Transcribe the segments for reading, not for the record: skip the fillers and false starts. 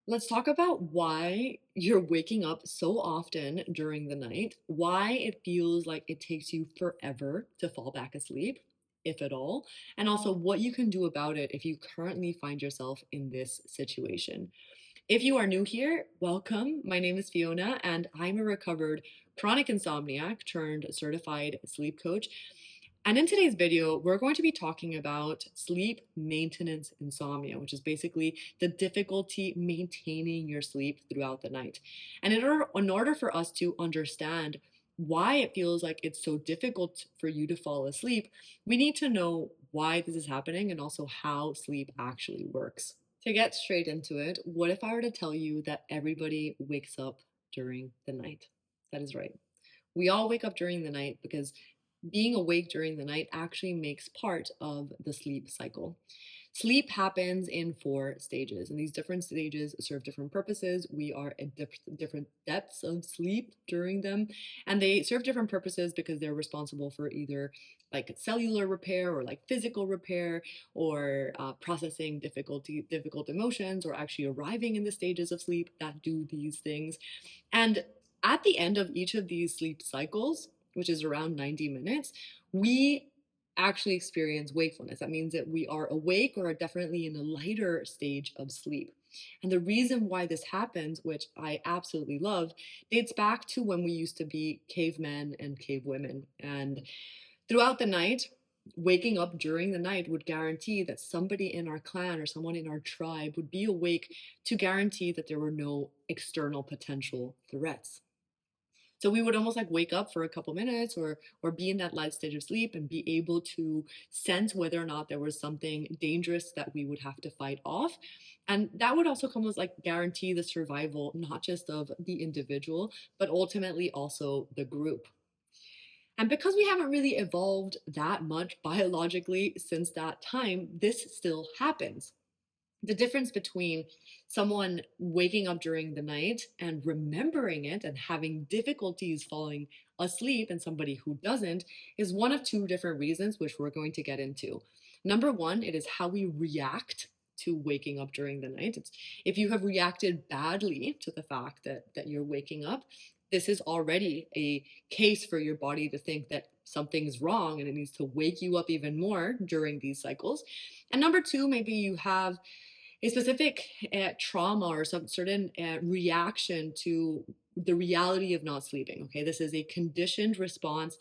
Let's talk about why you're waking up so often during the night, why it feels like it takes you forever to fall back asleep, if at all, and also what you can do about it if you currently find yourself in this situation. If you are new here, welcome. My name is Fiona, and I'm a recovered chronic insomniac turned certified sleep coach. And in today's video, we're going to be talking about sleep maintenance insomnia, which is basically the difficulty maintaining your sleep throughout the night. And in order for us to understand why it feels like it's so difficult for you to fall asleep, we need to know why this is happening and also how sleep actually works. To get straight into it, what if I were to tell you that everybody wakes up during the night? That is right. We all wake up during the night because being awake during the night actually makes part of the sleep cycle. Sleep happens in four stages, and these different stages serve different purposes. We are at different depths of sleep during them, and they serve different purposes because they're responsible for either like cellular repair or like physical repair or processing difficult emotions or actually arriving in the stages of sleep that do these things. And at the end of each of these sleep cycles, which is around 90 minutes, we actually experience wakefulness. That means that we are awake or are definitely in a lighter stage of sleep. And the reason why this happens, which I absolutely love, dates back to when we used to be cavemen and cavewomen. And throughout the night, waking up during the night would guarantee that somebody in our clan or someone in our tribe would be awake to guarantee that there were no external potential threats. So we would almost like wake up for a couple minutes or be in that light stage of sleep and be able to sense whether or not there was something dangerous that we would have to fight off. And that would also come as like guarantee the survival, not just of the individual, but ultimately also the group. And because we haven't really evolved that much biologically since that time, this still happens. The difference between someone waking up during the night and remembering it and having difficulties falling asleep and somebody who doesn't is one of two different reasons, which we're going to get into. Number one, it is how we react to waking up during the night. It's if you have reacted badly to the fact that you're waking up, this is already a case for your body to think that something's wrong and it needs to wake you up even more during these cycles. And number two, maybe you have a specific trauma or some certain reaction to the reality of not sleeping. Okay, this is a conditioned response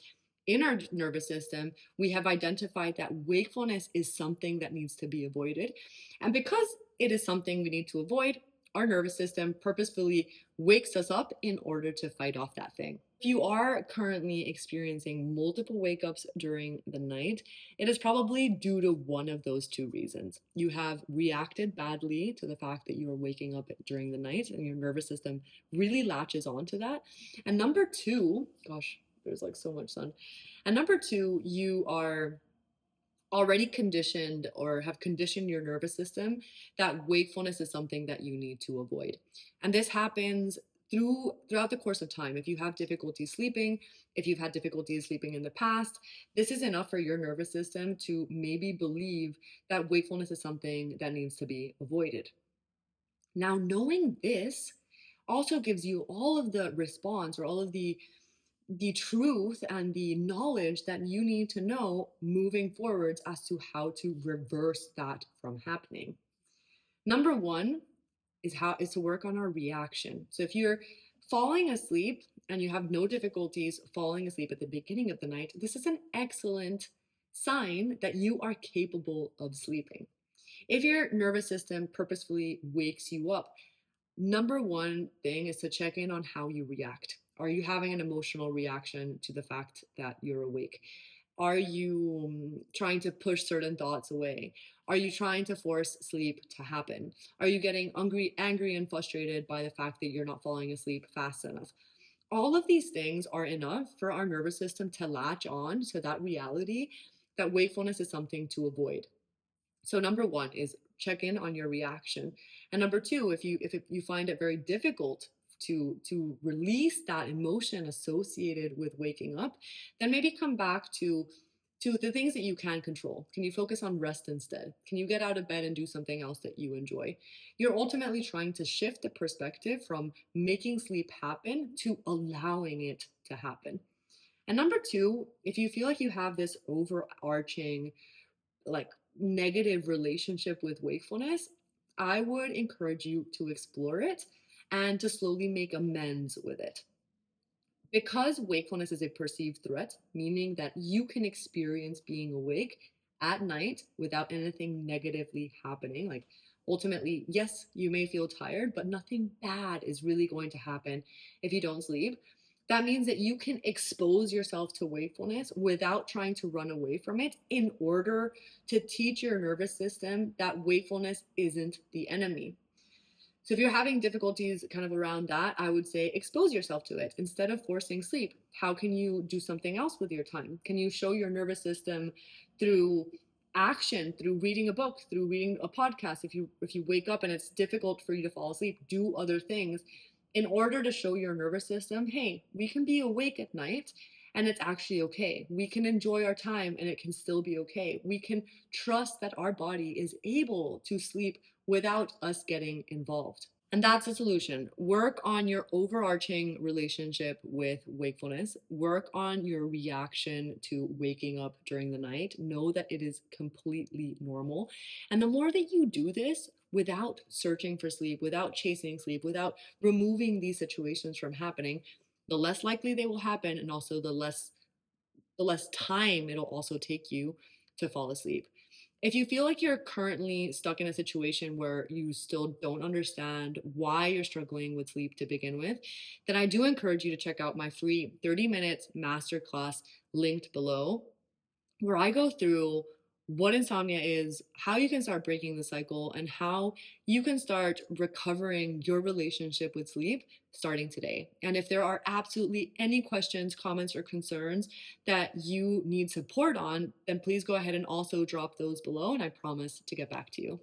in our nervous system. We have identified that wakefulness is something that needs to be avoided. And because it is something we need to avoid, our nervous system purposefully wakes us up in order to fight off that thing. If you are currently experiencing multiple wake ups during the night, it is probably due to one of those two reasons. You have reacted badly to the fact that you are waking up during the night and your nervous system really latches onto that. And number two, gosh, there's like so much sun. And number two, you are already conditioned or have conditioned your nervous system that wakefulness is something that you need to avoid. And this happens throughout the course of time. If you have difficulty sleeping, if you've had difficulty sleeping in the past, this is enough for your nervous system to maybe believe that wakefulness is something that needs to be avoided. Now, knowing this also gives you all of the response or all of the truth and the knowledge that you need to know moving forwards as to how to reverse that from happening. Number one is to work on our reaction. So if you're falling asleep and you have no difficulties falling asleep at the beginning of the night, this is an excellent sign that you are capable of sleeping. If your nervous system purposefully wakes you up, number one thing is to check in on how you react. Are you having an emotional reaction to the fact that you're awake? Are you trying to push certain thoughts away? Are you trying to force sleep to happen? Are you getting angry and frustrated by the fact that you're not falling asleep fast enough? All of these things are enough for our nervous system to latch on to that reality that wakefulness is something to avoid. So number one is check in on your reaction. And number two, if you find it very difficult to release that emotion associated with waking up, then maybe come back to to the things that you can control. Can you focus on rest instead? Can you get out of bed and do something else that you enjoy? You're ultimately trying to shift the perspective from making sleep happen to allowing it to happen. And number two, if you feel like you have this overarching, like, negative relationship with wakefulness, I would encourage you to explore it and to slowly make amends with it. Because wakefulness is a perceived threat, meaning that you can experience being awake at night without anything negatively happening. Like, ultimately, yes, you may feel tired, but nothing bad is really going to happen if you don't sleep. That means that you can expose yourself to wakefulness without trying to run away from it in order to teach your nervous system that wakefulness isn't the enemy. So if you're having difficulties kind of around that, I would say expose yourself to it instead of forcing sleep. How can you do something else with your time? Can you show your nervous system through action, through reading a book, through reading a podcast? If you wake up and it's difficult for you to fall asleep, do other things in order to show your nervous system, hey, we can be awake at night and it's actually okay. We can enjoy our time and it can still be okay. We can trust that our body is able to sleep without us getting involved. And that's a solution. Work on your overarching relationship with wakefulness. Work on your reaction to waking up during the night. Know that it is completely normal. And the more that you do this without searching for sleep, without chasing sleep, without removing these situations from happening, the less likely they will happen, and also the less time it'll also take you to fall asleep. If you feel like you're currently stuck in a situation where you still don't understand why you're struggling with sleep to begin with, then I do encourage you to check out my free 30 minutes masterclass linked below, where I go through what insomnia is, how you can start breaking the cycle, and how you can start recovering your relationship with sleep starting today. And if there are absolutely any questions, comments, or concerns that you need support on, then please go ahead and also drop those below, and I promise to get back to you.